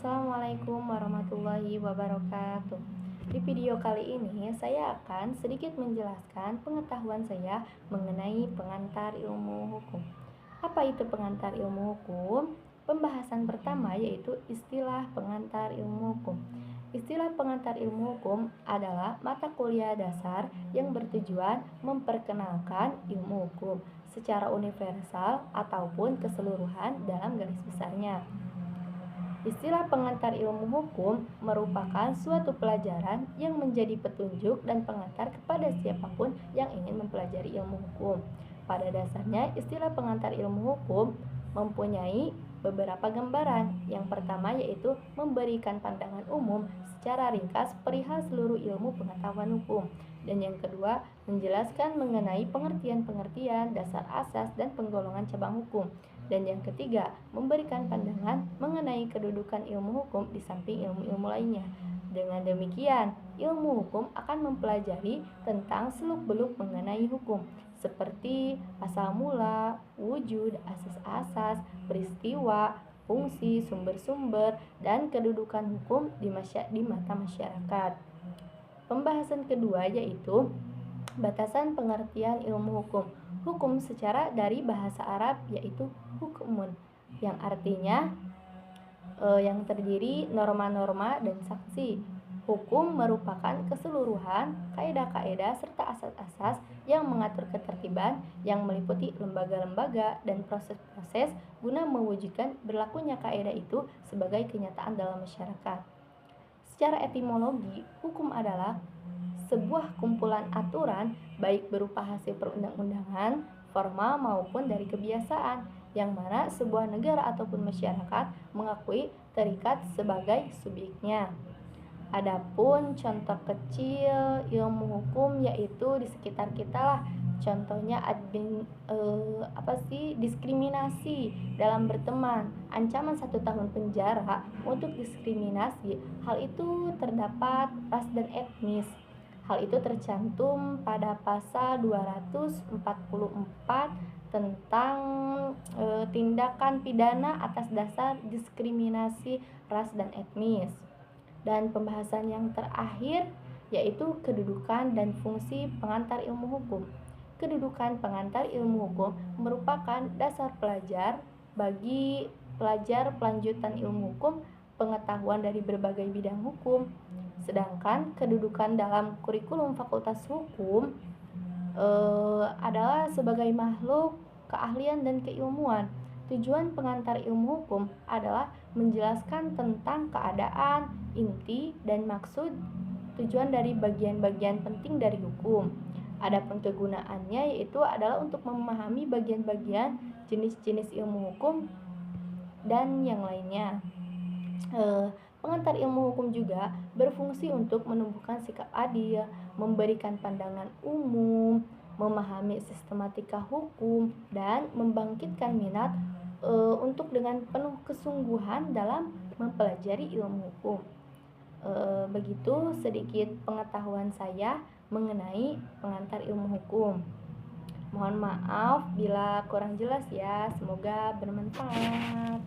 Assalamualaikum warahmatullahi wabarakatuh. Di video kali ini saya akan sedikit menjelaskan pengetahuan saya mengenai pengantar ilmu hukum. Apa itu pengantar ilmu hukum? Pembahasan pertama yaitu istilah pengantar ilmu hukum. Istilah pengantar ilmu hukum adalah mata kuliah dasar yang bertujuan memperkenalkan ilmu hukum secara universal ataupun keseluruhan dalam garis besarnya. Istilah pengantar ilmu hukum merupakan suatu pelajaran yang menjadi petunjuk dan pengantar kepada siapapun yang ingin mempelajari ilmu hukum. Pada dasarnya, istilah pengantar ilmu hukum mempunyai beberapa gambaran. Yang pertama yaitu memberikan pandangan umum secara ringkas perihal seluruh ilmu pengetahuan hukum. Dan yang kedua, menjelaskan mengenai pengertian-pengertian, dasar asas, dan penggolongan cabang hukum. Dan yang ketiga, memberikan pandangan mengenai kedudukan ilmu hukum di samping ilmu-ilmu lainnya. Dengan demikian, ilmu hukum akan mempelajari tentang seluk-beluk mengenai hukum, seperti asal mula, wujud, asas-asas, peristiwa, fungsi, sumber-sumber, dan kedudukan hukum di mata masyarakat. Pembahasan kedua yaitu batasan pengertian ilmu hukum. Hukum secara dari bahasa Arab yaitu hukumun, yang artinya yang terdiri norma-norma dan saksi. Hukum merupakan keseluruhan kaidah-kaidah serta asas-asas yang mengatur ketertiban yang meliputi lembaga-lembaga dan proses-proses guna mewujudkan berlakunya kaidah itu sebagai kenyataan dalam masyarakat. Secara etimologi, hukum adalah sebuah kumpulan aturan baik berupa hasil perundang-undangan, formal maupun dari kebiasaan, yang mana sebuah negara ataupun masyarakat mengakui terikat sebagai subjeknya. Adapun contoh kecil ilmu hukum yaitu di sekitar kita lah. Contohnya diskriminasi dalam berteman, ancaman 1 tahun penjara untuk diskriminasi. Hal itu terdapat ras dan etnis. Hal itu tercantum pada pasal 244 tentang tindakan pidana atas dasar diskriminasi ras dan etnis. Dan pembahasan yang terakhir yaitu kedudukan dan fungsi pengantar ilmu hukum. Kedudukan pengantar ilmu hukum merupakan dasar pelajar bagi pelajar pelanjutan ilmu hukum, pengetahuan dari berbagai bidang hukum. Sedangkan kedudukan dalam kurikulum Fakultas Hukum adalah sebagai makhluk keahlian dan keilmuan. Tujuan pengantar ilmu hukum adalah menjelaskan tentang keadaan, inti, dan maksud tujuan dari bagian-bagian penting dari hukum. Adapun kegunaannya yaitu adalah untuk memahami bagian-bagian jenis-jenis ilmu hukum dan yang lainnya. Pengantar ilmu hukum juga berfungsi untuk menumbuhkan sikap adil, memberikan pandangan umum, memahami sistematika hukum, dan membangkitkan minat untuk dengan penuh kesungguhan dalam mempelajari ilmu hukum. Begitu sedikit pengetahuan saya mengenai pengantar ilmu hukum. Mohon maaf bila kurang jelas ya, semoga bermanfaat.